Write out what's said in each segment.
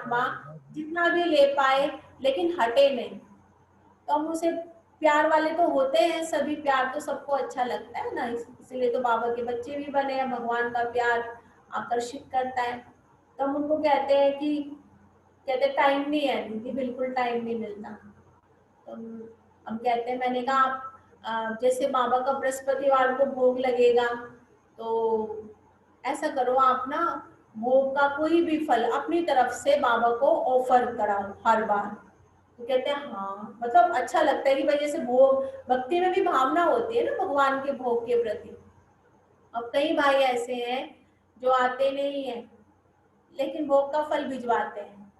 आत्मा जितना भी ले पाए लेकिन हटे नहीं। तो हम उसे प्यार वाले तो होते हैं सभी, प्यार तो सबको अच्छा लगता है ना, इसीलिए तो बाबा के बच्चे भी बने हैं, भगवान का प्यार आकर्षित करता है। तो हम उनको कहते हैं कि कहते टाइम नहीं है दीदी, बिल्कुल टाइम नहीं मिलता। तो हम कहते हैं, मैंने कहा आप जैसे बाबा का बृहस्पतिवार को भोग लगेगा, तो ऐसा करो आप ना, भोग का कोई भी फल अपनी तरफ से बाबा को ऑफर कराओ हर बार। तो कहते हैं हाँ, मतलब अच्छा लगता है कि भाई जैसे भोग, भक्ति में भी भावना होती है ना भगवान के भोग के प्रति। अब कई भाई ऐसे हैं जो आते नहीं है लेकिन भोग का फल भिजवाते हैं।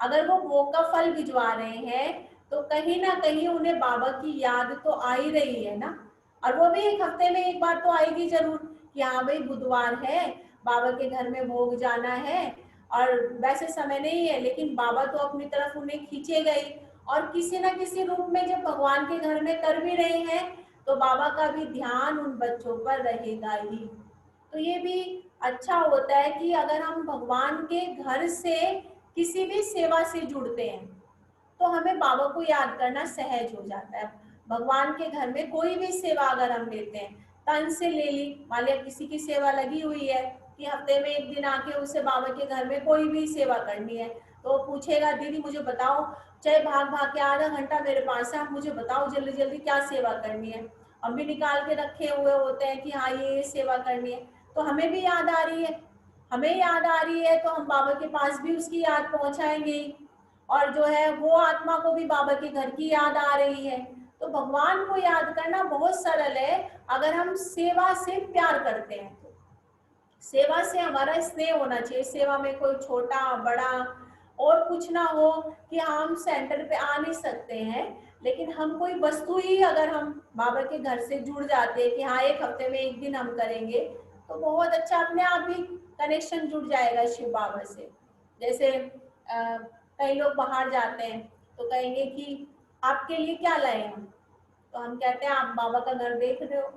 अगर वो भोग का फल भिजवा रहे हैं तो कहीं ना कहीं उन्हें बाबा की याद तो आ ही रही है ना। और वो भी एक हफ्ते में एक बार तो आएगी जरूर कि हाँ भाई बुधवार है, बाबा के घर में भोग जाना है। और वैसे समय नहीं है लेकिन बाबा तो अपनी तरफ उन्हें खींचे गई, और किसी ना किसी रूप में जब भगवान के घर में कर भी रहे हैं तो बाबा का भी ध्यान उन बच्चों पर रहेगा ही। तो ये भी अच्छा होता है कि अगर हम भगवान के घर से किसी भी सेवा से जुड़ते हैं तो हमें बाबा को याद करना सहज हो जाता है। भगवान के घर में कोई भी सेवा अगर हम लेते हैं, तन से ले ली, मान लिया किसी की सेवा लगी हुई है कि हफ्ते में एक दिन आके उसे बाबा के घर में कोई भी सेवा करनी है, तो वो पूछेगा दीदी मुझे बताओ, चाहे भाग भाग के आधा घंटा मेरे पास है, आप मुझे बताओ जल्दी जल्दी क्या सेवा करनी है। हम भी निकाल के रखे हुए होते हैं कि हाँ ये सेवा करनी है। तो हमें भी याद आ रही है, हमें याद आ रही है तो हम बाबा के पास भी उसकी याद पहुंचाएंगे। और जो है वो आत्मा को भी बाबा के घर की याद आ रही है। तो भगवान को याद करना बहुत सरल है अगर हम सेवा से प्यार करते हैं तो। सेवा से हमारा स्नेह होना चाहिए, सेवा में कोई छोटा बड़ा और कुछ ना हो कि हम सेंटर पे आ नहीं सकते हैं, लेकिन हम कोई वस्तु ही अगर हम बाबा के घर से जुड़ जाते हैं कि हाँ एक हफ्ते में एक दिन हम करेंगे, तो बहुत अच्छा अपने आप ही कनेक्शन जुड़ जाएगा शिव बाबा से। जैसे कई लोग बाहर जाते हैं तो कहेंगे कि आपके लिए क्या लाए हम, तो हम कहते हैं आप बाबा का घर देख रहे हो,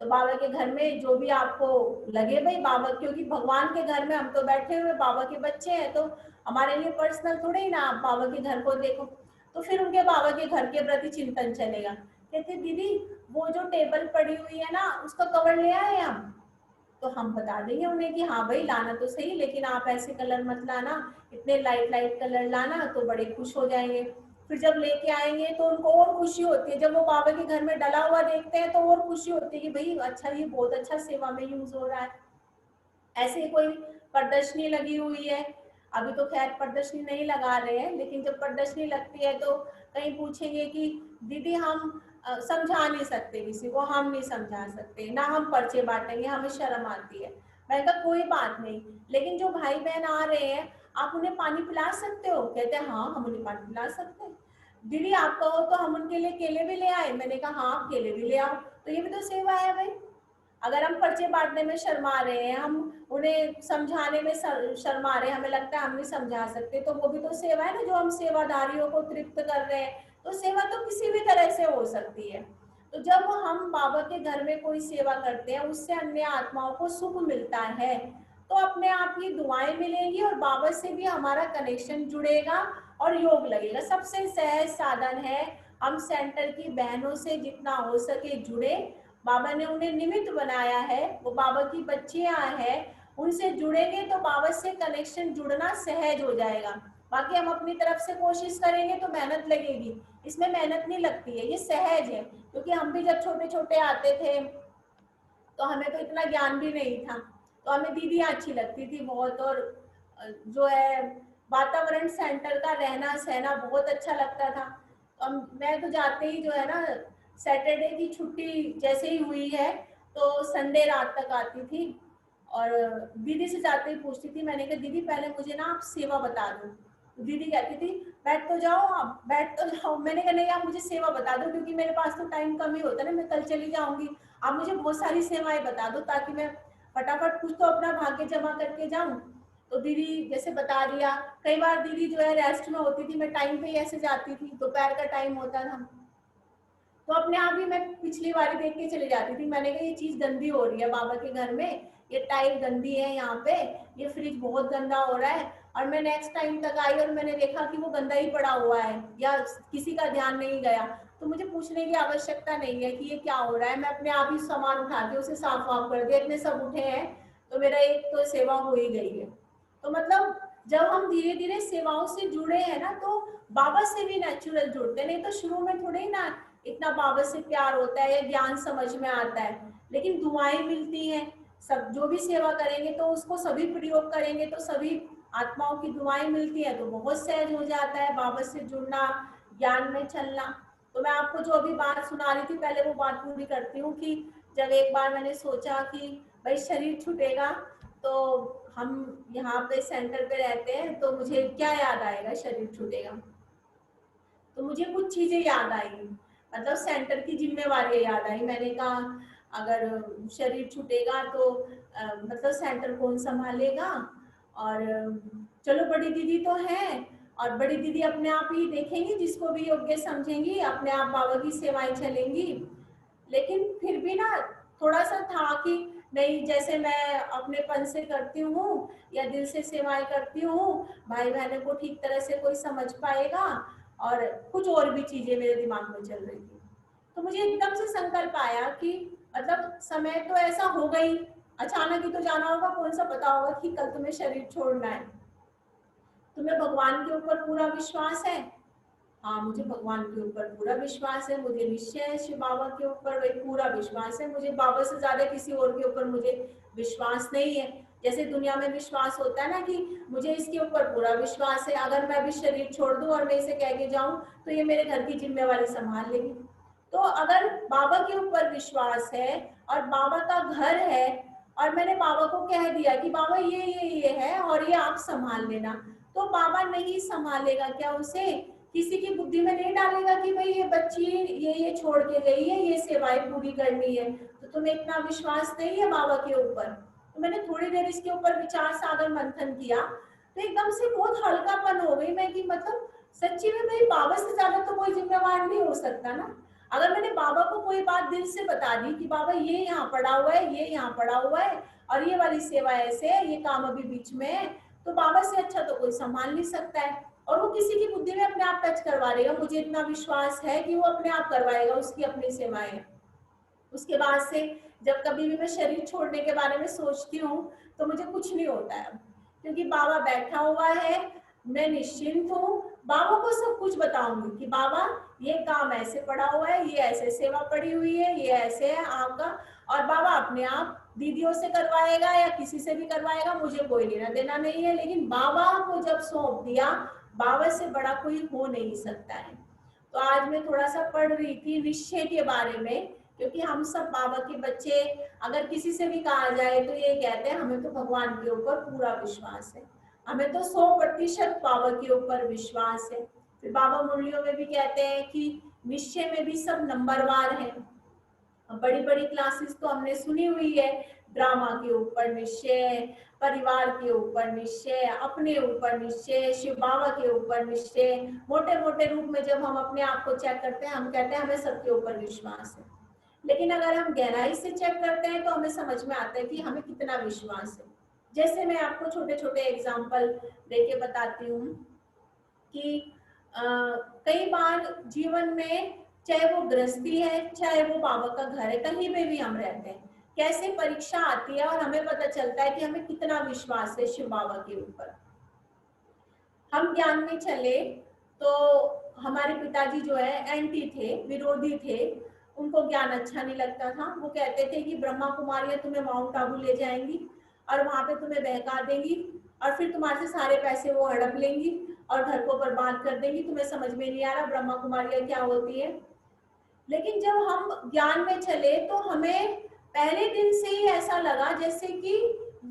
तो बाबा के घर में जो भी आपको लगे भाई बाबा, क्योंकि भगवान के घर में हम तो बैठे हुए बाबा के बच्चे हैं, तो हमारे लिए पर्सनल थोड़े ही ना आप बाबा के घर को देखो। तो फिर उनके बाबा के घर के प्रति चिंतन चलेगा, कहते दीदी वो जो टेबल पड़ी हुई है ना उसका कवर ले आए हम। तो हम बता देंगे उन्हें कि हाँ भाई लाना तो सही, लेकिन आप ऐसे कलर मत लाना, इतने लाइट लाइट कलर लाना, तो बड़े खुश हो जाएंगे। फिर जब लेके आएंगे तो उनको और खुशी होती है, जब वो बाबा के घर में डला हुआ देखते हैं तो और खुशी होती है कि भाई अच्छा ये बहुत अच्छा सेवा में यूज हो रहा है। ऐसे ही कोई प्रदर्शनी लगी हुई है, अभी तो खैर प्रदर्शनी नहीं लगा रहे हैं, लेकिन जब प्रदर्शनी लगती है तो कहीं पूछेंगे कि दीदी हम समझा नहीं सकते किसी को, हम नहीं समझा सकते ना, हम पर्चे बांटेंगे, हमें शर्म आती है। मैंने कहा कोई बात नहीं, लेकिन जो भाई बहन आ रहे हैं आप उन्हें पानी पिला सकते हो, कहते हैं हाँ हम उन्हें पानी पिला सकते हैं। दीदी आप कहो तो हम उनके लिए केले भी ले आए, मैंने कहा हाँ आप केले भी ले आओ, तो ये भी तो सेवा है भाई। अगर हम पर्चे बांटने में शर्मा रहे हैं, हम उन्हें समझाने में शर्मा रहे हैं, हमें लगता है हम नहीं समझा सकते, तो वो भी तो सेवा है ना, जो हम सेवादारियों को तृप्त कर रहे हैं। तो सेवा तो किसी भी तरह से हो सकती है। तो जब हम बाबा के घर में कोई सेवा करते हैं उससे अन्य आत्माओं को सुख मिलता है, तो अपने आप ही दुआएं मिलेंगी और बाबा से भी हमारा कनेक्शन जुड़ेगा और योग लगेगा। सबसे सहज साधन है हम सेंटर की बहनों से जितना हो सके जुड़े। बाबा ने उन्हें निमित्त बनाया है, वो बाबा की बच्चियां हैं, उनसे जुड़ेंगे तो बाबा से कनेक्शन जुड़ना सहज हो जाएगा। बाकी हम अपनी तरफ से कोशिश करेंगे तो मेहनत लगेगी, इसमें मेहनत नहीं लगती है, ये सहज है। क्योंकि हम भी जब छोटे छोटे आते थे तो हमें तो इतना ज्ञान भी नहीं था, तो हमें दीदियाँ अच्छी लगती थी बहुत, और जो है वातावरण सेंटर का रहना सहना बहुत अच्छा लगता था। तो मैं तो जाते ही जो है ना, सैटरडे की छुट्टी जैसे ही हुई है तो संडे रात तक आती थी, और दीदी से जाते ही पूछती थी, मैंने कहा दीदी पहले मुझे ना आप सेवा बता दो। तो दीदी कहती थी बैठ तो जाओ, आप बैठ तो जाओ। मैंने कहा नहीं आप मुझे सेवा बता दो, क्योंकि मेरे पास तो टाइम कम ही होता है ना, मैं कल चली जाऊंगी, आप मुझे बहुत सारी सेवाएं बता दो ताकि मैं फटाफट कुछ तो अपना भाग्य जमा करके जाऊं। तो दीदी जैसे बता दिया, कई बार दीदी जो है रेस्ट में होती थी, मैं टाइम पे ही ऐसे जाती थी, दोपहर का टाइम होता था, तो अपने आप ही मैं पिछली बारी देख के चली जाती थी। मैंने कहा ये चीज गंदी हो रही है बाबा के घर में, ये टाइल गंदी है यहाँ पे, ये फ्रिज बहुत गंदा हो रहा है, और मैं नेक्स्ट टाइम तक आई और मैंने देखा कि वो गंदा ही पड़ा हुआ है या किसी का ध्यान नहीं गया, तो मुझे पूछने की आवश्यकता नहीं है कि ये क्या हो रहा है, मैं अपने आप ही सामान उठा के उसे साफ वाफ कर दिया, इतने सब उठे हैं तो मेरा एक तो सेवा हो ही गई है। तो मतलब जब हम धीरे धीरे सेवाओं से जुड़े हैं ना, तो बाबा से भी नेचुरल जुड़ते हैं, नहीं तो शुरू में थोड़े ही ना इतना बाबा से प्यार होता है या ज्ञान समझ में आता है। लेकिन दुआएं मिलती हैं, सब जो भी सेवा करेंगे तो उसको सभी प्रयोग करेंगे तो सभी आत्माओं की दुआएं मिलती है, तो बहुत सहज हो जाता है बाबा से जुड़ना, ज्ञान में चलना। तो मैं आपको जो अभी बात सुना रही थी, पहले वो बात पूरी करती हूँ कि जब एक बार मैंने सोचा कि भाई शरीर छूटेगा तो हम यहाँ पे सेंटर पे रहते हैं, तो मुझे क्या याद आएगा शरीर छूटेगा, तो मुझे कुछ चीजें याद आई, मतलब सेंटर की जिम्मेवारी याद आई। मैंने कहा अगर शरीर छूटेगा तो मतलब सेंटर कौन संभालेगा, और चलो बड़ी दीदी तो है, और बड़ी दीदी अपने आप ही देखेंगी, जिसको भी योग्य समझेंगी अपने आप बाबा की सेवाएं चलेंगी। लेकिन फिर भी ना थोड़ा सा था कि नहीं, जैसे मैं अपने पन से करती हूँ या दिल से सेवाएं करती हूँ, भाई बहनों को ठीक तरह से कोई समझ पाएगा, और कुछ और भी चीजें मेरे दिमाग में चल रही थी। तो मुझे एकदम से संकल्प आया कि मतलब समय तो ऐसा हो गई, अचानक ही तो जाना होगा, कौन सा पता होगा कि कल तुम्हें शरीर छोड़ना है। तुम्हें भगवान के ऊपर पूरा विश्वास है? हाँ, मुझे भगवान के ऊपर पूरा विश्वास है, मुझे निश्चय है शिव बाबा के ऊपर वही पूरा विश्वास है, मुझे बाबा से ज्यादा किसी और के ऊपर मुझे विश्वास नहीं है। जैसे दुनिया में विश्वास होता है ना कि मुझे इसके ऊपर पूरा विश्वास है, अगर मैं भी शरीर छोड़ दूं और मैं इसे कह के जाऊं तो ये मेरे घर की जिम्मेवारी संभाल लेगी। तो अगर बाबा के ऊपर विश्वास है और बाबा का घर है, और मैंने बाबा को कह दिया कि बाबा ये है और ये आप संभाल लेना, तो बाबा नहीं संभालेगा क्या उसे? किसी की बुद्धि में नहीं डालेगा कि भाई ये बच्ची ये छोड़ के गई है, ये सेवाएं पूरी करनी है, तो तुम्हें इतना विश्वास नहीं है बाबा के ऊपर? तो मैंने थोड़ी देर इसके ऊपर विचार सागर मंथन किया, तो एकदम से बहुत हल्कापन हो गई मैं कि मतलब सच्ची में भाई बाबा से ज्यादा तो कोई जिम्मेवार नहीं हो सकता ना। अगर मैंने बाबा को कोई बात दिल से बता दी कि बाबा ये यहाँ पड़ा हुआ है, ये यहाँ पड़ा हुआ है, और ये वाली सेवा ऐसे है, ये काम अभी बीच में है, तो बाबा से अच्छा तो कोई संभाल नहीं सकता है। और वो किसी की बुद्धि में अपने आप टच करवा देगा, मुझे इतना विश्वास है कि वो अपने आप करवाएगा उसकी अपनी सेवाएं। उसके बाद से जब कभी भी मैं शरीर छोड़ने के बारे में सोचती हूँ तो मुझे कुछ नहीं होता है, क्योंकि बाबा बैठा हुआ है, मैं निश्चिंत हूँ, बाबा को सब कुछ बताऊंगी कि बाबा ये काम ऐसे पड़ा हुआ है, ये ऐसे सेवा पड़ी हुई है, ये ऐसे है आपका, और बाबा अपने आप दीदियों से करवाएगा या किसी से भी करवाएगा, मुझे कोई लेना देना नहीं है। लेकिन बाबा को जब सौंप दिया, बाबा से बड़ा कोई हो नहीं सकता है। तो आज मैं थोड़ा सा पढ़ रही थी निश्चय के बारे में, क्योंकि हम सब बाबा के बच्चे, अगर किसी से भी कहा जाए तो ये कहते हैं हमें तो भगवान के ऊपर पूरा विश्वास है, हमें तो 100% बाबा के ऊपर विश्वास है। फिर बाबा मुरलियों में भी कहते हैं कि निश्चय में भी सब नंबरवार है। बड़ी बड़ी क्लासेस तो हमने सुनी हुई है, ड्रामा के ऊपर निश्चय, परिवार के ऊपर निश्चय, अपने ऊपर निश्चय, शिव बाबा के ऊपर निश्चय। मोटे मोटे रूप में जब हम अपने आप को चेक करते हैं, हम कहते हैं हमें सबके ऊपर विश्वास है। लेकिन अगर हम गहराई से चेक करते हैं तो हमें समझ में आता है कि हमें कितना विश्वास है। जैसे मैं आपको छोटे छोटे एग्जाम्पल देके बताती हूँ कि कई बार जीवन में, चाहे वो गृहस्थी है चाहे वो बाबा का घर है, कहीं पे भी हम रहते हैं, कैसे परीक्षा आती है और हमें पता चलता है कि हमें कितना विश्वास है शिव बाबा के ऊपर। हम ज्ञान में चले तो हमारे पिताजी जो है एंटी थे, विरोधी थे, उनको ज्ञान अच्छा नहीं लगता था। वो कहते थे कि ब्रह्मा कुमारियां तुम्हें माउंट आबू ले जाएंगी और वहां पे तुम्हें बहका देंगी, और फिर तुम्हारे से सारे पैसे वो हड़प लेंगी और घर को बर्बाद कर देंगी, तुम्हें समझ में नहीं आ रहा ब्रह्मा कुमारियां क्या होती है। लेकिन जब हम ज्ञान में चले तो हमें पहले दिन से ही ऐसा लगा जैसे कि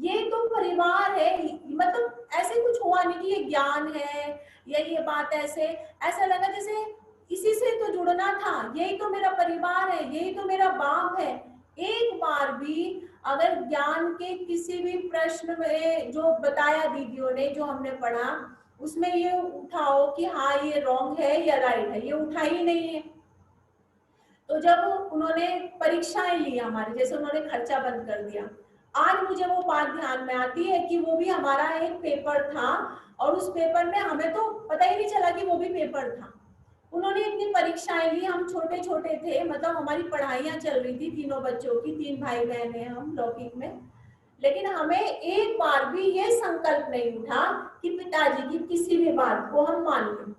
ये तो परिवार है, मतलब ऐसे कुछ हुआ नहीं कि ये ज्ञान है या ये बात ऐसे, ऐसा लगा जैसे इसी से तो जुड़ना था, यही तो मेरा परिवार है, यही तो मेरा बाप है। एक बार भी अगर ज्ञान के किसी भी प्रश्न में जो बताया दीदियों ने, जो हमने पढ़ा, उसमें ये उठाओ कि हाँ ये रॉन्ग है या राइट है, ये उठा ही नहीं है। तो जब उन्होंने परीक्षाएं ली हमारी, जैसे उन्होंने खर्चा बंद कर दिया, आज मुझे वो बात ध्यान में आती है कि वो भी हमारा एक पेपर था और उस पेपर में हमें तो पता ही नहीं चला कि वो भी पेपर था। उन्होंने इतनी परीक्षाएं ली, हम छोटे छोटे थे, मतलब हमारी पढ़ाइयाँ चल रही थी तीनों बच्चों की, 3 भाई बहन हैं हम लौकिक में, लेकिन हमें एक बार भी ये संकल्प नहीं उठा कि पिताजी की किसी भी बात को हम मान लें।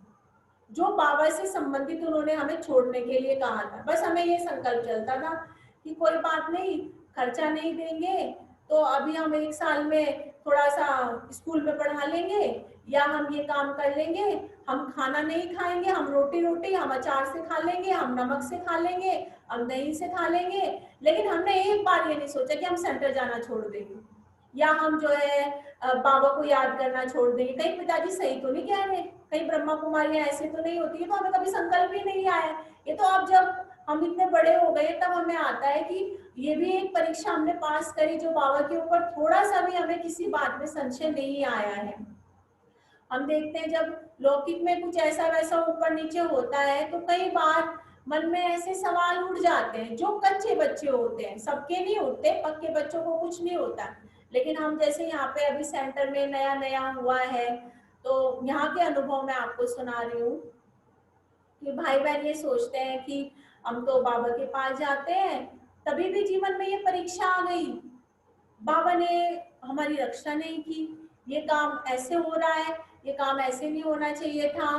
जो बाबा से संबंधित उन्होंने हमें छोड़ने के लिए कहा था, बस हमें ये संकल्प चलता था कि कोई बात नहीं, खर्चा नहीं देंगे तो अभी हम 1 साल में थोड़ा सा स्कूल में पढ़ा लेंगे, या हम ये काम कर लेंगे, हम खाना नहीं खाएंगे, हम रोटी रोटी हम अचार से खा लेंगे, हम नमक से खा लेंगे, हम दही से खा लेंगे। लेकिन हमने एक बार ये नहीं सोचा कि हम सेंटर जाना छोड़ देंगे या हम जो है बाबा को याद करना छोड़ देंगे। कहीं पिताजी सही तो नहीं कह रहे, कहीं ब्रह्मा कुमारियां ऐसे तो नहीं होती है, तो हमें कभी संकल्प ही नहीं आया। ये तो अब जब हम इतने बड़े हो गए तब हमें आता है कि ये भी एक परीक्षा हमने पास करी जो बाबा के ऊपर थोड़ा सा भी हमें किसी बात में संशय नहीं आया है। हम देखते हैं जब लौकिक में कुछ ऐसा वैसा ऊपर नीचे होता है तो कई बार मन में ऐसे सवाल उठ जाते हैं जो कच्चे बच्चे होते हैं, सबके नहीं होते, पक्के बच्चों को कुछ नहीं होता, लेकिन हम जैसे यहाँ पे अभी सेंटर में नया नया हुआ है तो यहाँ के अनुभव मैं आपको सुना रही हूँ कि भाई बहन ये सोचते हैं कि हम तो बाबा के पास जाते हैं, तभी भी जीवन में ये परीक्षा आ गई, बाबा ने हमारी रक्षा नहीं की, ये काम ऐसे हो रहा है, ये काम ऐसे नहीं होना चाहिए था,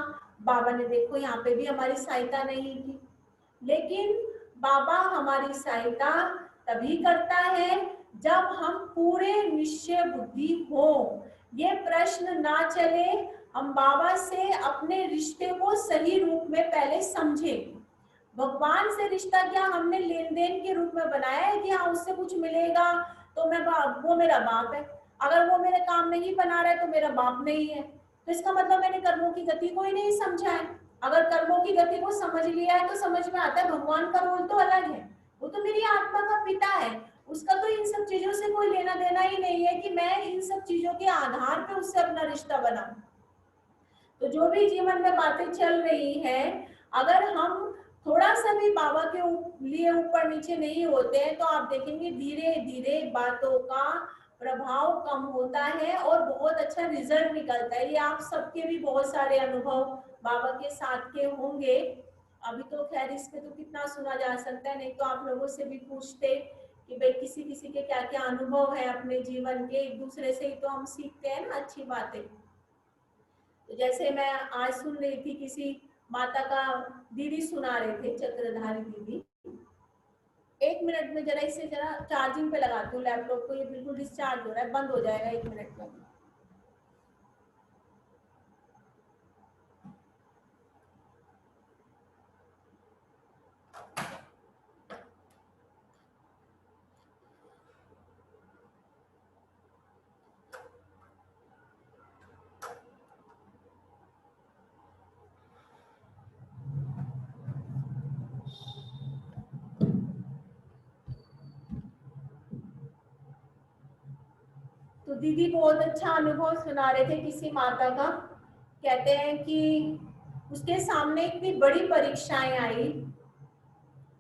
बाबा ने देखो यहाँ पे भी हमारी सहायता नहीं की। लेकिन बाबा हमारी सहायता तभी करता है जब हम पूरे निश्चय बुद्धि हो, ये प्रश्न ना चले, हम बाबा से अपने रिश्ते को सही रूप में पहले समझें। भगवान से रिश्ता क्या हमने लेन देन के रूप में बनाया है कि हाँ उससे कुछ मिलेगा तो मैं वो मेरा बाप है, अगर वो मेरे काम नहीं बना रहा है तो मेरा बाप नहीं है, तो इसका मतलब मैंने कर्मों की गति को ही नहीं समझा है। अगर कर्मों की गति को समझ लिया है तो समझ में आता है भगवान का रोल तो अलग है, वो तो मेरी आत्मा का पिता है, उसका तो इन सब चीजों से कोई लेना देना ही नहीं है कि मैं इन सब चीजों के आधार पे उससे अपना रिश्ता बनाऊं। तो जो भी जीवन में बातें चल रही हैं, अगर हम थोड़ा सा भी बाबा के लिए ऊपर नीचे नहीं होते हैं तो आप देखेंगे धीरे धीरे बातों का प्रभाव कम होता है और बहुत अच्छा रिजल्ट निकलता है। ये आप सबके भी बहुत सारे अनुभव बाबा के साथ के होंगे। अभी तो खैर इस पे तो कितना सुना जा सकता है, नहीं तो आप लोगों से भी पूछते कि भाई किसी किसी के क्या क्या अनुभव है अपने जीवन के, एक दूसरे से ही तो हम सीखते हैं ना अच्छी बातें। तो जैसे मैं आज सुन रही थी किसी माता का, दीदी सुना रहे थे, चक्रधारी दीदी, 1 मिनट में जरा इसे जरा चार्जिंग पे लगाती हूँ लैपटॉप को, ये बिल्कुल डिस्चार्ज हो रहा है, बंद हो जाएगा 1 मिनट में। तो दीदी बहुत अच्छा अनुभव सुना रहे थे किसी माता का, कहते हैं कि उसके सामने इतनी बड़ी परीक्षाएं आई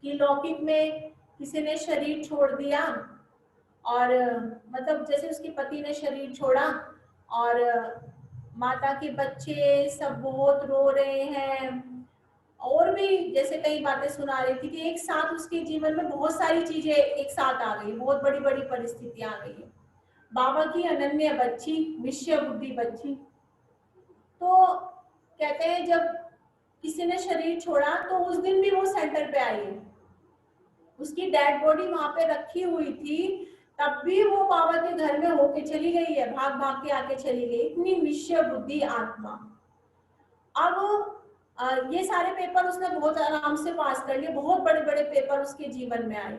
कि लौकिक में किसी ने शरीर छोड़ दिया, और मतलब जैसे उसके पति ने शरीर छोड़ा और माता के बच्चे सब बहुत रो रहे हैं, और भी जैसे कई बातें सुना रही थी कि एक साथ उसके जीवन में बहुत सारी चीजें एक साथ आ गई, बहुत बड़ी बड़ी परिस्थितियां आ गई है। बाबा की अनन्य बच्ची, निश्चय बुद्धि बच्ची, तो कहते हैं जब किसी ने शरीर छोड़ा तो उस दिन भी वो सेंटर पे आई है, उसकी डेड बॉडी वहां पे रखी हुई थी, तब भी वो बाबा के घर में होके चली गई है, भाग भाग के आके चली गई, इतनी निश्चय बुद्धि आत्मा। अब ये सारे पेपर उसने बहुत आराम से पास कर लिए, बहुत बड़े बड़े पेपर उसके जीवन में आए।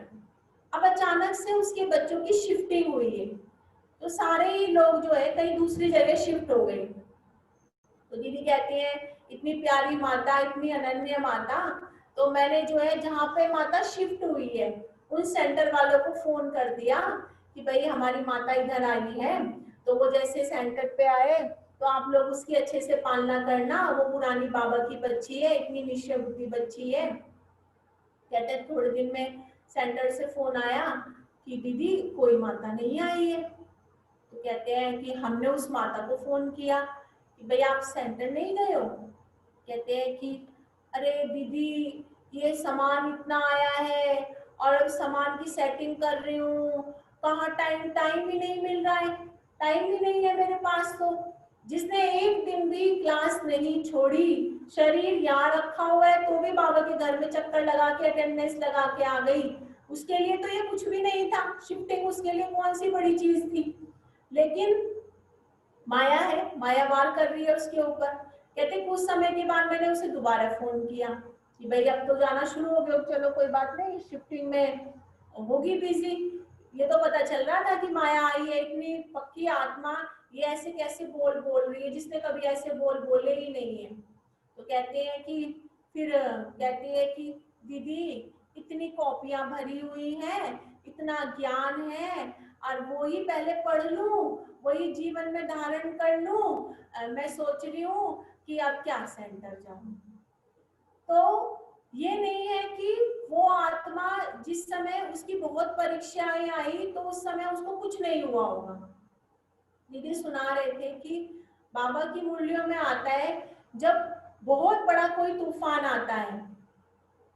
अब अचानक से उसके बच्चों की शिफ्टिंग हुई है, तो सारे ही लोग जो है कहीं दूसरी जगह शिफ्ट हो गए। तो दीदी कहती है इतनी प्यारी माता, इतनी अनन्य माता, तो मैंने जो है जहाँ पे माता शिफ्ट हुई है उन सेंटर वालों को फोन कर दिया कि भाई हमारी माता इधर आई है, तो वो जैसे सेंटर पे आए तो आप लोग उसकी अच्छे से पालना करना, वो पुरानी बाबा की बच्ची है, इतनी निश्चय बुद्धि बच्ची है। कहते हैं थोड़े दिन में सेंटर से फोन आया कि दीदी कोई माता नहीं आई है। तो कहते हैं कि हमने उस माता को फोन किया कि भाई आप सेंटर नहीं गए हो। कहते हैं कि अरे दीदी ये सामान इतना आया है और अब सामान की सेटिंग कर रही हूँ, कहाँ टाइम टाइम ही नहीं मिल रहा है, टाइम ही नहीं है मेरे पास। तो जिसने एक दिन भी क्लास नहीं छोड़ी, शरीर यहाँ रखा हुआ है तो भी बाबा के घर में चक्कर लगा के अटेंडेंस लगा के आ गई, उसके लिए तो ये कुछ भी नहीं था। शिफ्टिंग उसके लिए कौन सी बड़ी चीज थी। लेकिन माया है, माया वार कर रही है उसके ऊपर। कहते कुछ समय के बाद मैंने उसे दोबारा फोन किया कि भाई अब तो जाना शुरू हो गया, चलो कोई बात नहीं, शिफ्टिंग में होगी बिजी। ये तो पता चल रहा था कि माया आई है, इतनी पक्की आत्मा, ये ऐसे कैसे बोल बोल रही है जिसने कभी ऐसे बोल बोले ही नहीं है। तो कहते हैं कि फिर कहती है कि दीदी इतनी कॉपियां भरी हुई हैं, इतना ज्ञान है, और वो ही पहले पढ़ लूं, वही जीवन में धारण कर लूं। मैं सोच रही हूँ कि अब क्या सेंटर जाऊं। तो ये नहीं है कि वो आत्मा जिस समय उसकी बहुत परीक्षाएं आई तो उस समय उसको कुछ नहीं हुआ होगा। दीदी सुना रहे थे कि बाबा की मुरलियों में आता है जब बहुत बड़ा कोई तूफान आता है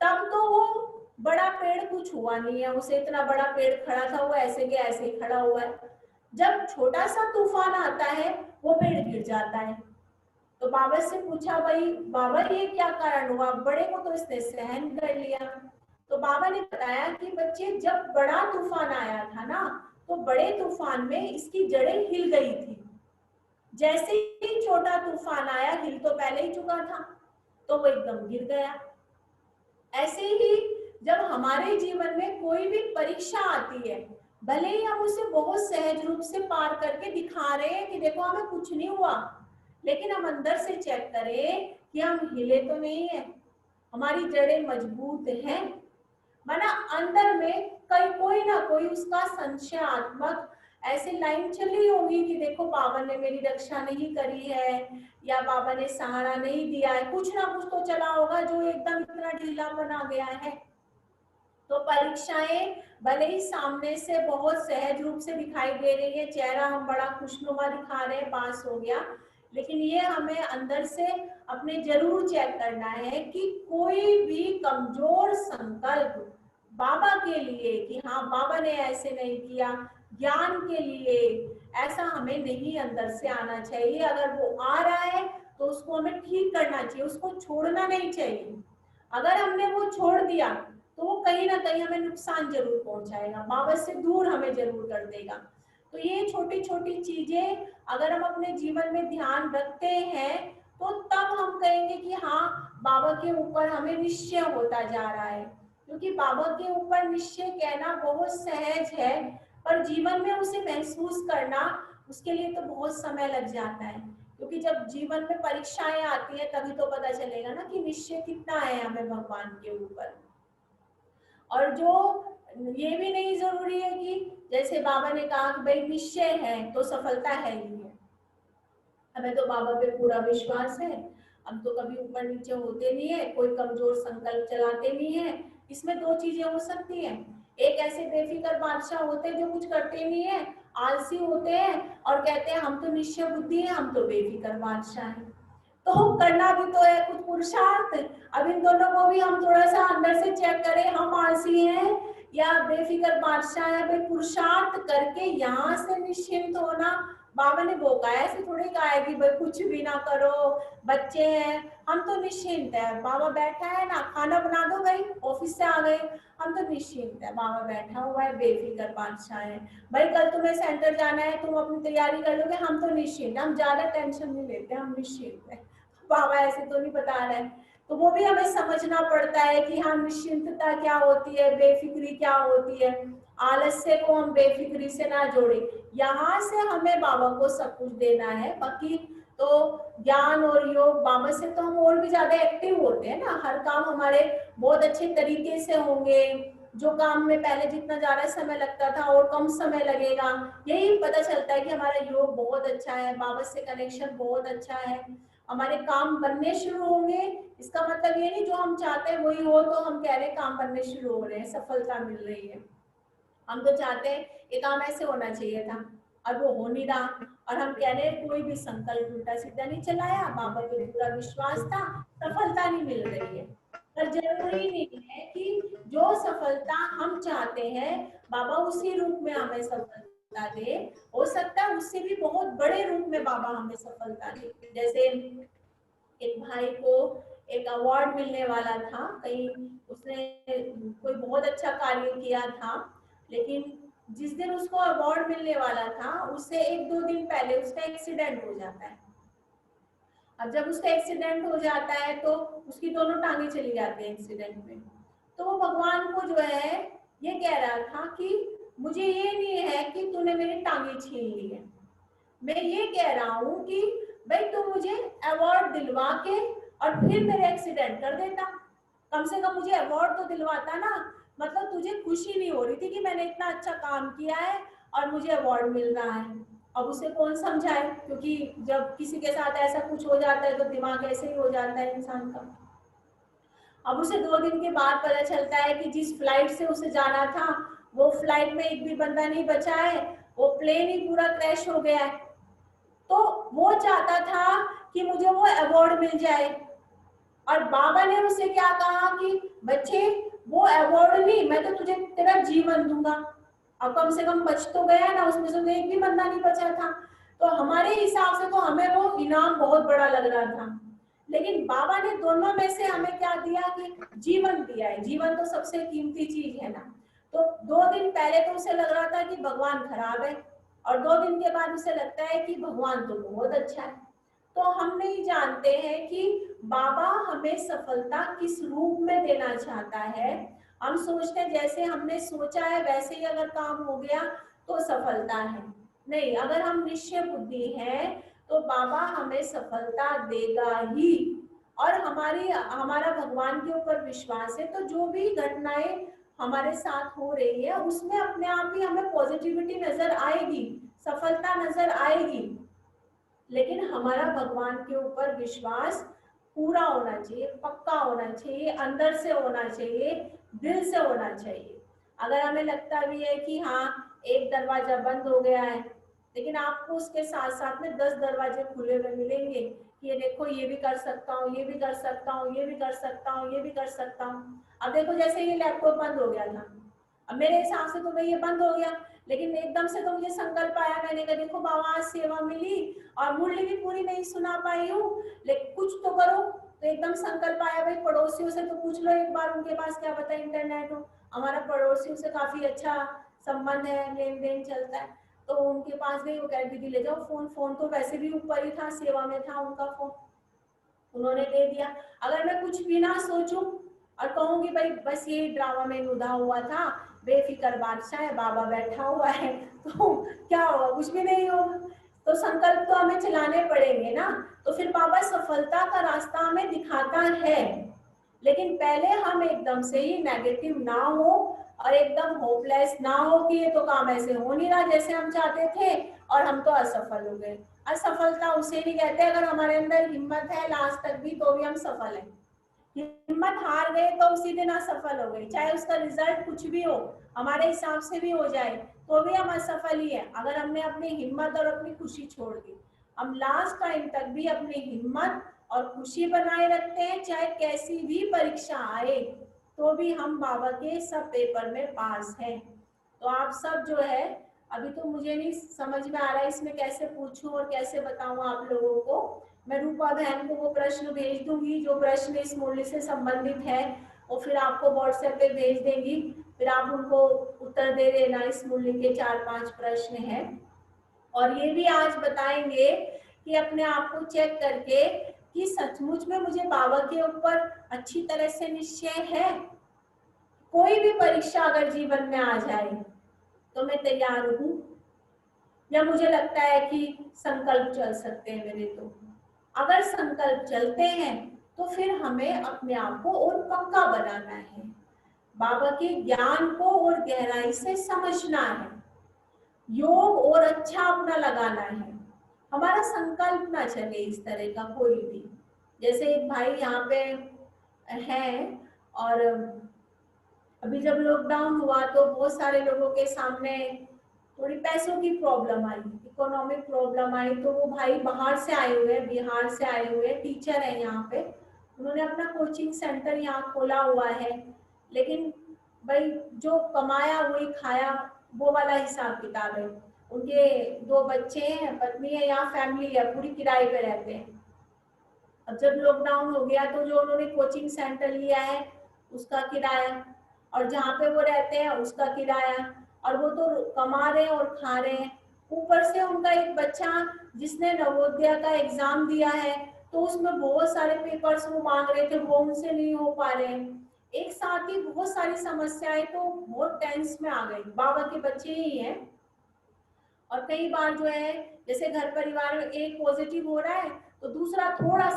तब तो वो बड़ा पेड़ कुछ हुआ नहीं है उसे, इतना बड़ा पेड़ खड़ा था वो ऐसे के ऐसे ही खड़ा हुआ है। जब छोटा सा तूफान आता है वो पेड़ गिर जाता है। तो बाबा से पूछा भाई बाबा ये क्या कारण हुआ, बड़े को तो इसने सहन कर लिया। तो बाबा ने बताया कि बच्चे जब बड़ा तूफान आया था ना तो बड़े तूफान में इसकी जड़ें हिल गई थी, जैसे ही छोटा तूफान आया हिल तो पहले ही चुका था तो वो एकदम गिर गया। ऐसे ही जब हमारे जीवन में कोई भी परीक्षा आती है, भले ही हम उसे बहुत सहज रूप से पार करके दिखा रहे हैं कि देखो हमें कुछ नहीं हुआ, लेकिन हम अंदर से चेक करें कि हम हिले तो नहीं है, हमारी जड़ें मजबूत हैं। माना अंदर में कोई ना कोई उसका संशयात्मक ऐसी लाइन चली होगी कि देखो बाबा ने मेरी रक्षा नहीं करी है या बाबा ने सहारा नहीं दिया है, कुछ ना कुछ तो चला होगा जो एकदम इतना ढीला बना गया है। तो परीक्षाएं भले ही सामने से बहुत सहज रूप से दिखाई दे रही है, चेहरा हम बड़ा खुशनुमा दिखा रहे हैं, पास हो गया, लेकिन ये हमें अंदर से अपने जरूर चेक करना है कि कोई भी कमजोर संकल्प बाबा के लिए कि हाँ बाबा ने ऐसे नहीं किया, ज्ञान के लिए ऐसा हमें नहीं अंदर से आना चाहिए। अगर वो आ रहा है तो उसको हमें ठीक करना चाहिए, उसको छोड़ना नहीं चाहिए। अगर हमने वो छोड़ दिया तो वो कहीं ना कहीं हमें नुकसान जरूर पहुंचाएगा, बाबा से दूर हमें जरूर कर देगा। तो ये छोटी छोटी चीजें अगर हम अपने जीवन में ध्यान रखते हैं तो तब हम कहेंगे कि हाँ बाबा के ऊपर हमें निश्चय होता जा रहा है। क्योंकि बाबा के ऊपर निश्चय कहना बहुत सहज है, पर जीवन में उसे महसूस करना उसके लिए तो बहुत समय लग जाता है। क्योंकि जब जीवन में परीक्षाएं आती है तभी तो पता चलेगा ना कि निश्चय कितना है हमें भगवान के ऊपर। और जो ये भी नहीं जरूरी है कि जैसे बाबा ने कहा कि भाई निश्चय है तो सफलता है ही है, हमें तो बाबा पे पूरा विश्वास है, हम तो कभी ऊपर नीचे होते नहीं है, कोई कमजोर संकल्प चलाते नहीं है। इसमें दो चीजें हो सकती हैं, एक ऐसे बेफिक्र बादशाह होते हैं जो कुछ करते नहीं है, आलसी होते हैं और कहते हैं हम तो निश्चय बुद्धि है, हम तो बेफिक्र बादशाह है। तो करना भी तो है कुछ पुरुषार्थ। अब इन दोनों को भी हम थोड़ा सा अंदर से चेक करें, हम आलसी हैं या बेफिक्र बादशाह है। भाई पुरुषार्थ करके यहाँ से निश्चिंत होना, बाबा ने वो कहा, ऐसे थोड़ी कहा है कि भाई कुछ भी ना करो, बच्चे हैं हम तो निश्चिंत है, बाबा बैठा है ना, खाना बना दो भाई, ऑफिस से आ गए हम तो निश्चिंत है, बाबा बैठा हुआ है, बेफिक्र बादशाह है। भाई कल तुम्हें सेंटर जाना है, तुम अपनी तैयारी कर लोगे, हम तो निश्चिंत, हम ज्यादा टेंशन नहीं लेते, हम निश्चिंत है। बाबा ऐसे तो नहीं बता रहे। तो वो भी हमें समझना पड़ता है कि हाँ निश्चिंतता क्या होती है, बेफिक्री क्या होती है। आलस्य को हम बेफिक्री से ना जोड़े, यहाँ से हमें बाबा को सब कुछ देना है। बाकी तो ज्ञान और योग बाबा से तो हम और भी ज्यादा एक्टिव होते हैं ना, हर काम हमारे बहुत अच्छे तरीके से होंगे, जो काम में पहले जितना ज्यादा समय लगता था और कम समय लगेगा। यही पता चलता है कि हमारा योग बहुत अच्छा है, बाबा से कनेक्शन बहुत अच्छा है, हमारे काम बनने शुरू होंगे। इसका मतलब ये नहीं जो हम चाहते हैं वही हो, तो हम कह रहे हैं काम बनने शुरू हो रहे हैं, सफलता मिल रही है। हम तो चाहते हैं ये काम ऐसे होना चाहिए था और वो हो नहीं रहा, और हम कह रहे हैं कोई भी संकल्प उल्टा सीधा नहीं चलाया, बाबा पे पूरा विश्वास था, सफलता नहीं मिल रही है। पर जरूरी नहीं है कि जो सफलता हम चाहते हैं बाबा उसी रूप में हमें सफलता दे, हो सकता है उससे भी बहुत बड़े रूप में बाबा हमें सफलता दे। जैसे एक भाई को एक अवार्ड मिलने वाला था, कहीं उसने कोई बहुत अच्छा कार्य किया था, लेकिन जिस दिन उसको अवार्ड मिलने वाला था उससे एक दो दिन पहले उसका एक्सीडेंट हो जाता है। अब जब उसका एक्सीडेंट हो जाता है तो उसकी दोनों टांगे चली जाती है एक्सीडेंट में। तो वो भगवान को जो है ये कह रहा था कि मुझे ये नहीं है कि तूने मेरी टांगे छीन ली है, मैं ये कह रहा हूँ कि भाई तू मुझे अवार्ड दिलवा के और फिर मेरे एक्सीडेंट कर देता, कम से कम मुझे अवार्ड तो दिलवाता ना। मतलब तुझे खुशी नहीं हो रही थी कि मैंने इतना अच्छा काम किया है और मुझे अवार्ड मिल रहा है। अब उसे कौन समझाए, क्योंकि जब किसी के साथ ऐसा कुछ हो जाता है तो दिमाग ऐसे ही हो जाता है इंसान का। अब उसे 2 दिन के बाद पता चलता है कि जिस फ्लाइट से उसे जाना था वो फ्लाइट में एक भी बंदा नहीं बचा है, वो प्लेन ही पूरा क्रैश हो गया है। तो वो चाहता था कि मुझे वो अवार्ड मिल जाए, और बाबा ने उसे क्या कहा कि बच्चे वो अवार्ड नहीं, मैं तो तुझे तेरा जीवन दूंगा। अब कम से कम बच तो गया ना, उसमें से तो एक भी बंदा नहीं बचा था। तो हमारे हिसाब से तो हमें वो इनाम बहुत बड़ा लग रहा था, लेकिन बाबा ने दोनों में से हमें क्या दिया कि जीवन दिया है। जीवन तो सबसे कीमती चीज है ना। तो 2 दिन पहले तो उसे लग रहा था कि भगवान खराब है, और 2 दिन के बाद उसे लगता है कि भगवान तो बहुत अच्छा है। तो हम नहीं जानते हैं कि बाबा हमें सफलता किस रूप में देना चाहता है। हम सोचते हैं जैसे हमने सोचा है वैसे ही अगर काम हो गया तो सफलता है। नहीं, अगर हम निश्चय बुद्धि हैं तो बाबा हमें सफलता देगा ही। और हमारा भगवान के ऊपर विश्वास है, तो जो भी घटनाएं हमारे साथ हो रही है उसमें अपने आप ही हमें पॉजिटिविटी नजर आएगी, सफलता नजर आएगी। लेकिन हमारा भगवान के ऊपर विश्वास पूरा होना चाहिए, पक्का होना चाहिए, अंदर से होना चाहिए, दिल से होना चाहिए। अगर हमें लगता भी है कि हाँ एक दरवाजा बंद हो गया है, लेकिन आपको उसके साथ साथ में 10 दरवाजे खुले हुए मिलेंगे कि ये देखो ये भी कर सकता हूँ, ये भी कर सकता हूँ, ये भी कर सकता हूँ, ये भी कर सकता हूँ। अब देखो जैसे ये लैपटॉप बंद हो गया था, अब मेरे हिसाब से तो भाई ये बंद हो गया, लेकिन एकदम से तो मुझे संकल्प आया, मैंने कहा देखो बाबा आज सेवा मिली और मुरली भी पूरी नहीं सुना पाई हूँ, लेकिन कुछ तो करो। तो एकदम संकल्प आया भाई पड़ोसियों से तो पूछ लो एक बार, उनके पास क्या पता इंटरनेट हो। हमारा पड़ोसियों से काफी अच्छा संबंध है, लेन देन चलता है। तो उनके पास गई, वो कह दीदी ले जाओ फोन, फोन तो वैसे भी ऊपर ही था, सेवा में था उनका फोन, उन्होंने दे दिया। अगर मैं कुछ भी ना सोचूं और कहूंगी भाई बस ये ड्रामा में उधा हुआ था, बेफिक्र बादशाह है, बाबा बैठा हुआ है, तो क्या होगा, कुछ भी नहीं होगा। तो संकल्प तो हमें चलाने पड़ेंगे ना। तो फिर बाबा सफलता का रास्ता हमें दिखाता है, लेकिन पहले हम एकदम से ही नेगेटिव ना हो और एकदम होपलेस ना हो कि ये तो काम ऐसे हो नहीं रहा जैसे हम चाहते थे और हम तो असफल हो गए। असफलता उसे नहीं कहते अगर हमारे अंदर हिम्मत है लास्ट तक भी तो भी हम सफल हैं। हिम्मत हार गए तो उसी दिन असफल हो गए, चाहे उसका रिजल्ट कुछ भी हो, हमारे हिसाब से भी हो जाए तो भी हम असफल ही है अगर हमने अपनी हिम्मत और अपनी खुशी छोड़ दी। हम लास्ट टाइम तक भी अपनी हिम्मत और खुशी बनाए रखते हैं, चाहे कैसी भी परीक्षा आए तो भी हम बाबा के सब पेपर में पास हैं। तो आप सब जो है, अभी तो मुझे नहीं समझ में आ रहा है इसमें कैसे पूछूं और कैसे बताऊं आप लोगों को। मैं रूपा बहन को वो प्रश्न भेज दूंगी जो प्रश्न इस मूल्य से संबंधित है, और फिर आपको व्हाट्सएप पे भेज देंगी, फिर आप उनको उत्तर दे देना। इस मूल्य के 4-5 प्रश्न हैं, और ये भी आज बताएंगे कि अपने आप को चेक करके कि सचमुच में मुझे बाबा के ऊपर अच्छी तरह से निश्चय है। कोई भी परीक्षा अगर जीवन में आ जाए तो मैं तैयार हूँ, या मुझे लगता है कि संकल्प चल सकते हैं मेरे, तो अगर संकल्प चलते हैं तो फिर हमें अपने आप को और पक्का बनाना है, बाबा के ज्ञान को और गहराई से समझना है, योग और अच्छा अपना लगाना है। हमारा संकल्प ना चले इस तरह का कोई भी। जैसे एक भाई यहाँ पे है और अभी जब लॉकडाउन हुआ तो बहुत सारे लोगों के सामने थोड़ी पैसों की प्रॉब्लम आई, इकोनॉमिक प्रॉब्लम आई, तो वो भाई बाहर से आए हुए हैं, बिहार से आए हुए हैं, टीचर है यहाँ पे, उन्होंने अपना कोचिंग सेंटर यहाँ खोला हुआ है। लेकिन भाई जो कमाया वही खाया, वो वाला हिसाब किताब है। उनके 2 बच्चे हैं, पत्नी है, यहाँ फैमिली है, पूरी किराए पे रहते हैं। अब जब लॉकडाउन हो गया तो जो उन्होंने कोचिंग सेंटर लिया है उसका किराया, और जहाँ पे वो रहते हैं उसका किराया, और वो तो कमा रहे हैं और खा रहे हैं। ऊपर से उनका एक बच्चा जिसने नवोदय का एग्जाम दिया है, तो उसमें बहुत सारे पेपर्स वो मांग रहे थे, वो उनसे नहीं हो पा रहे हैं। एक साथ ही बहुत सारी समस्याएं, तो बहुत टेंस में आ गई। बाबा के बच्चे ही हैं, और कई बार जो है जैसे घर परिवार में एक पॉजिटिव हो रहा है तो दूसरा थोड़ा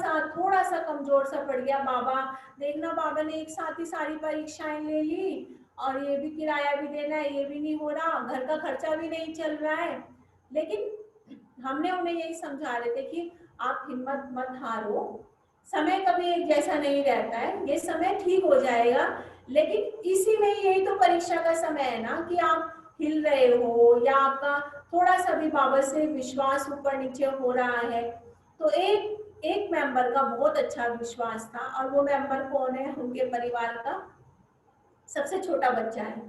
सा कमजोर सा पड़ गया। बाबा देखना, बाबा ने एक साथ ही सारी परीक्षाएं ले ली, और ये भी किराया भी देना है, ये भी नहीं हो रहा, घर का खर्चा भी नहीं चल रहा है। लेकिन हमने उन्हें यही समझा रहे थे कि आप हिम्मत मत हारो, समय कभी एक जैसा नहीं रहता है, ये समय ठीक हो जाएगा। लेकिन इसी में यही तो परीक्षा का समय है ना, कि आप हिल रहे हो या आपका थोड़ा सा भी बाबा से विश्वास ऊपर नीचे हो रहा है। तो एक एक मेंबर का बहुत अच्छा विश्वास था, और वो मेंबर कौन है? उनके परिवार का सबसे छोटा बच्चा है।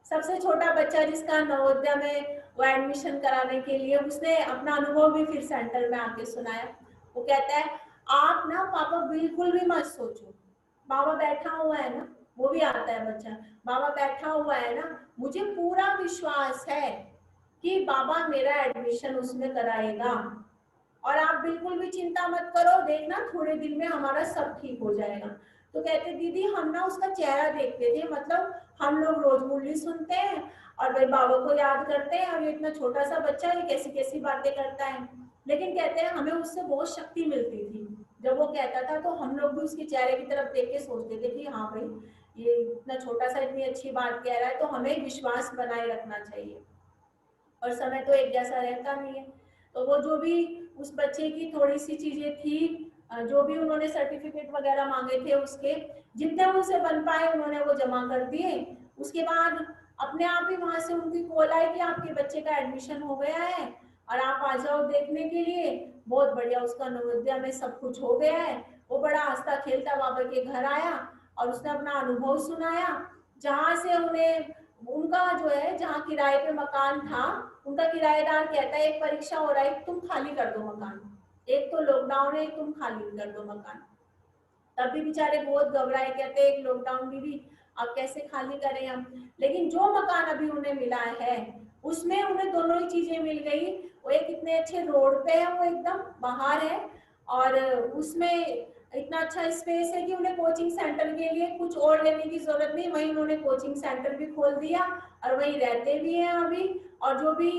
सबसे छोटा बच्चा जिसका नवोदय में वो एडमिशन कराने के लिए उसने अपना अनुभव भी फिर सेंटर में आके सुनाया। वो कहता है, आप ना पापा बिल्कुल भी मत सोचो, बाबा बैठा हुआ है ना, वो भी आता है बच्चा, बाबा बैठा हुआ है ना, मुझे पूरा विश्वास है कि बाबा मेरा एडमिशन उसमें कराएगा, और आप बिल्कुल भी चिंता मत करो, देखना थोड़े दिन में हमारा सब ठीक हो जाएगा। तो कहते, दीदी हम ना उसका चेहरा देखते थे, मतलब हम लोग रोज मुरली सुनते हैं और भाई बाबा को याद करते हैं, और ये इतना छोटा सा बच्चा ये कैसी कैसी बातें करता है। लेकिन कहते हैं हमें उससे बहुत शक्ति मिलती थी। जब वो कहता था तो हम लोग भी उसके चेहरे की तरफ देख के सोचते थे कि हाँ भाई ये इतना छोटा सा इतनी अच्छी बात कह रहा है, तो हमें विश्वास बनाए रखना चाहिए। और समय तो एक जैसा रहता नहीं है। तो वो जो भी उस बच्चे की थोड़ी सी चीजें थी, जो भी उन्होंने सर्टिफिकेट वगैरह मांगे थे, उसके जितने उनसे बन पाए उन्होंने वो जमा कर दिए। उसके बाद अपने आप ही वहां से उनकी कॉल आई कि आपके बच्चे का एडमिशन हो गया है और आप आ जाओ देखने के लिए। बहुत बढ़िया, उसका नवोदय में सब कुछ हो गया है। वो बड़ा हंसता खेलता बाबा के घर आया और उसने अपना अनुभव सुनाया, जहाँ से उन्हें उनका जो है जहाँ किराए पे मकान था, उनका किराएदार कहता है एक परीक्षा हो रहा है, तुम खाली कर दो मकान, एक तो लॉकडाउन है, तुम खाली कर दो मकान। तब भी बेचारे बहुत घबराए, कहते एक लॉकडाउन दीदी अब कैसे खाली करें हम। लेकिन जो मकान अभी उन्हें मिला है उसमें उन्हें दोनों ही चीजें मिल गई। वो एक इतने अच्छे रोड पे है, वो एकदम बाहर है, और उसमें इतना अच्छा स्पेस है कि उन्हें कोचिंग सेंटर के लिए कुछ और लेने की जरूरत नहीं, वहीं उन्होंने कोचिंग सेंटर भी खोल दिया और वहीं रहते भी हैं अभी। और जो भी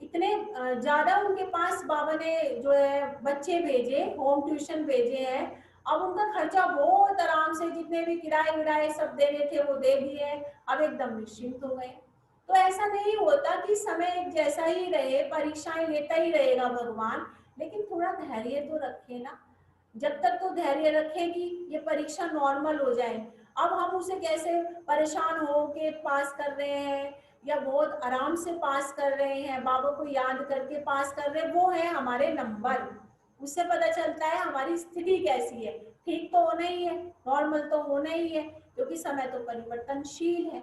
इतने ज्यादा उनके पास बाबा ने जो है बच्चे भेजे, होम ट्यूशन भेजे हैं, अब उनका खर्चा बहुत आराम से, जितने भी किराए विराए सब देने थे वो दे दिए, अब एकदम निश्चिंत हो गए। तो ऐसा नहीं होता कि समय एक जैसा ही रहे, परीक्षाएं लेता ही रहेगा भगवान, लेकिन थोड़ा धैर्य तो रखे ना। जब तक तो धैर्य रखेगी ये परीक्षा नॉर्मल हो जाए। अब हम उसे कैसे परेशान हो के पास कर रहे हैं या बहुत आराम से पास कर रहे हैं, बाबा को याद करके पास कर रहे हैं, वो है हमारे नंबर। उससे पता चलता है हमारी स्थिति कैसी है। ठीक तो होना ही है, नॉर्मल तो होना ही है, क्योंकि समय तो परिवर्तनशील है।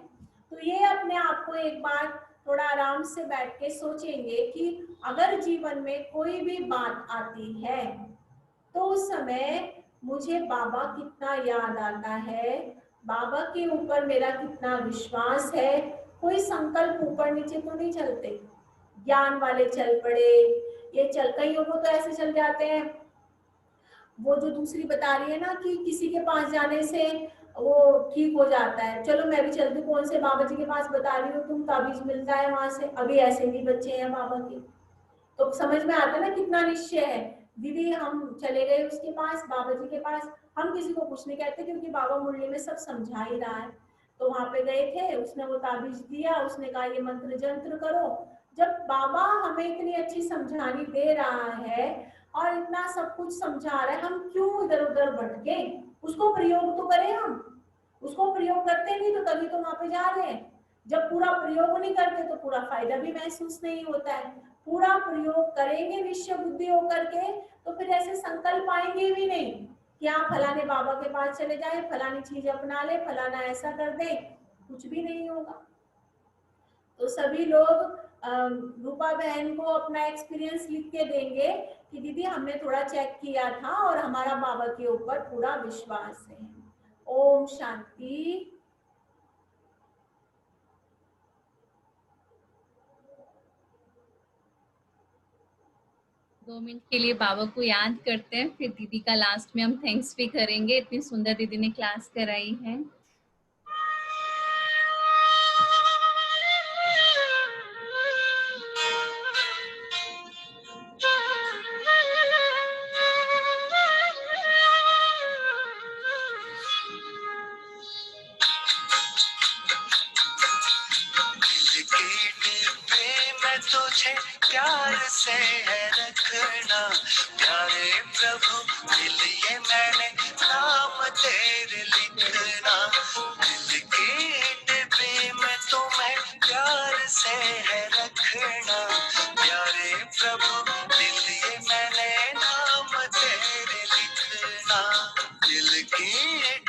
तो ये अपने आप को एक बार थोड़ा आराम से बैठ के सोचेंगे कि अगर जीवन में कोई भी बात आती है तो उस समय मुझे बाबा कितना याद आता है, बाबा के ऊपर मेरा कितना विश्वास है। कोई संकल्प ऊपर नीचे तो नहीं चलते, ज्ञान वाले चल पड़े, ये चल, कईयों को तो ऐसे चल जाते हैं। वो जो दूसरी बता रही है ना कि किसी के पास जाने से वो ठीक हो जाता है, चलो मैं भी चलती हूँ, कौन से बाबा जी के पास बता रही हूँ, तुम ताबीज मिलता है वहां से। अभी ऐसे भी बच्चे हैं बाबा के, तो समझ में आता है ना कितना निश्चय है। दीदी हम चले गए उसके पास, बाबा जी के पास, हम किसी को कुछ नहीं कहते क्योंकि बाबा मुरली में सब समझा ही रहा है। तो वहां पे गए थे, उसने वो ताबीज दिया, उसने कहा ये मंत्र जंत्र करो। जब बाबा हमें इतनी अच्छी समझानी दे रहा है और इतना सब कुछ समझा रहा है, हम क्यों इधर उधर भटके? उसको प्रयोग तो करें हम, उसको प्रयोग करते नहीं तो तभी तो वहां पे जा रहे हैं। जब पूरा प्रयोग नहीं करते तो पूरा फायदा भी महसूस नहीं होता है। पूरा प्रयोग करेंगे विश्व बुद्धि होकर के तो फिर ऐसे संकल्प आएंगे भी नहीं कि हाँ फलाने बाबा के पास चले जाए, फलानी चीज अपना ले, फलाना ऐसा कर दे, कुछ भी नहीं होगा। तो सभी लोग रूपा बहन को अपना एक्सपीरियंस लिख के देंगे कि दीदी हमने थोड़ा चेक किया था और हमारा बाबा के ऊपर पूरा विश्वास है। ओम शांति। 2 मिनट के लिए बाबा को याद करते हैं, फिर दीदी का लास्ट में हम थैंक्स भी करेंगे, इतनी सुंदर दीदी ने क्लास कराई है। तुझे प्यार से है रखना प्यारे प्रभु, दिल ये मैंने नाम तेरे लिखना। दिल के डिब्बे में तुम्हें प्यार से है रखना प्यारे प्रभु, दिल ये मैंने नाम तेरे लिखना। दिल के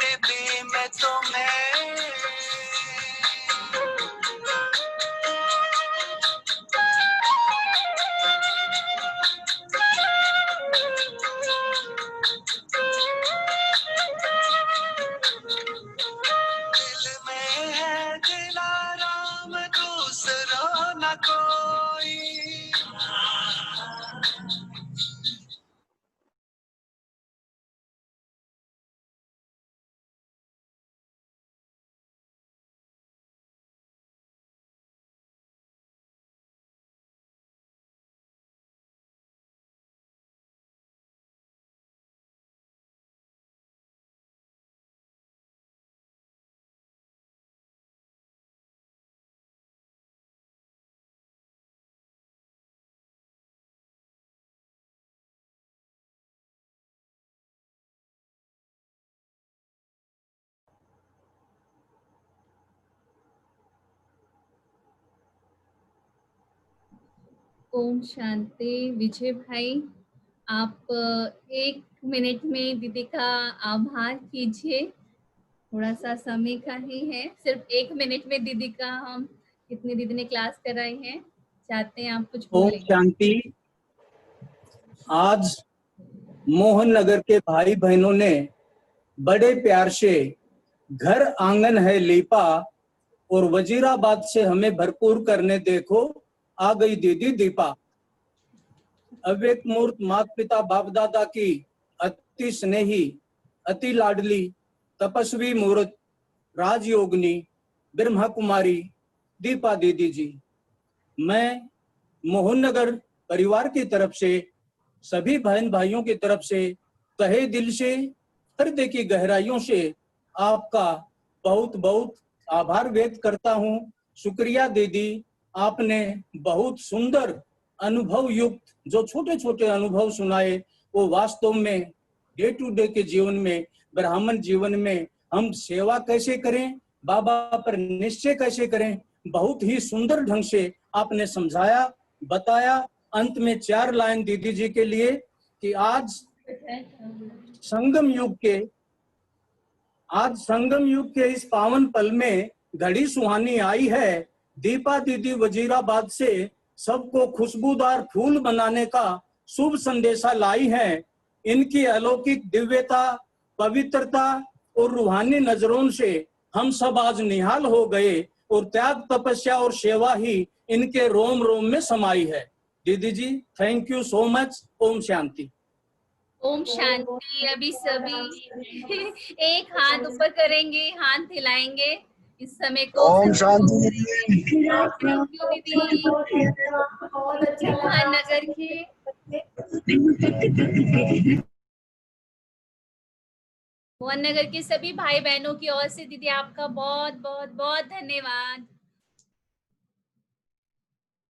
डिब्बे में तुम्हें ओम शांति। विजय भाई, आप 1 मिनट में दीदी का आभार कीजिए, थोड़ा सा समय का ही है, सिर्फ 1 मिनट में दीदी का हम कितनी दीदी ने क्लास कराई है, चाहते हैं आप कुछ बोलें। ओम शांति। आज मोहन नगर के भाई बहनों ने बड़े प्यार से घर आंगन है लीपा और वजीराबाद से हमें भरपूर करने देखो आ गई दीदी दीपा। अव्यक्त मूर्त माता पिता बाप दादा की अति स्नेही अति लाडली तपस्वी मूर्त राजयोगिनी ब्रह्मा कुमारी दीपा दीदी जी, मैं मोहन नगर परिवार की तरफ से सभी बहन भाइयों की तरफ से तहे दिल से हृदय की गहराइयों से आपका बहुत बहुत आभार व्यक्त करता हूँ। शुक्रिया दीदी, आपने बहुत सुंदर अनुभव युक्त जो छोटे छोटे अनुभव सुनाए वो वास्तव में डे टू डे के जीवन में, ब्राह्मण जीवन में हम सेवा कैसे करें, बाबा पर निश्चय कैसे करें, बहुत ही सुंदर ढंग से आपने समझाया बताया। अंत में 4 लाइन दीदी जी के लिए कि आज संगम युग के इस पावन पल में घड़ी सुहानी आई है। दीपा दीदी वजीराबाद से सबको खुशबूदार फूल बनाने का शुभ संदेशा लाई है। इनकी अलौकिक दिव्यता, पवित्रता और रूहानी नजरों से हम सब आज निहाल हो गए और त्याग तपस्या और सेवा ही इनके रोम रोम में समाई है। दीदी जी thank you so much. Om Shanti. Om Shanti. अभी सभी एक हाथ ऊपर करेंगे, हाथ हिलाएंगे इस समय को। ओम शांति। थैंक यू दीदी। बहुत अच्छा लगा नगर के मोहन नगर के सभी भाई बहनों की ओर से दीदी आपका बहुत बहुत बहुत धन्यवाद।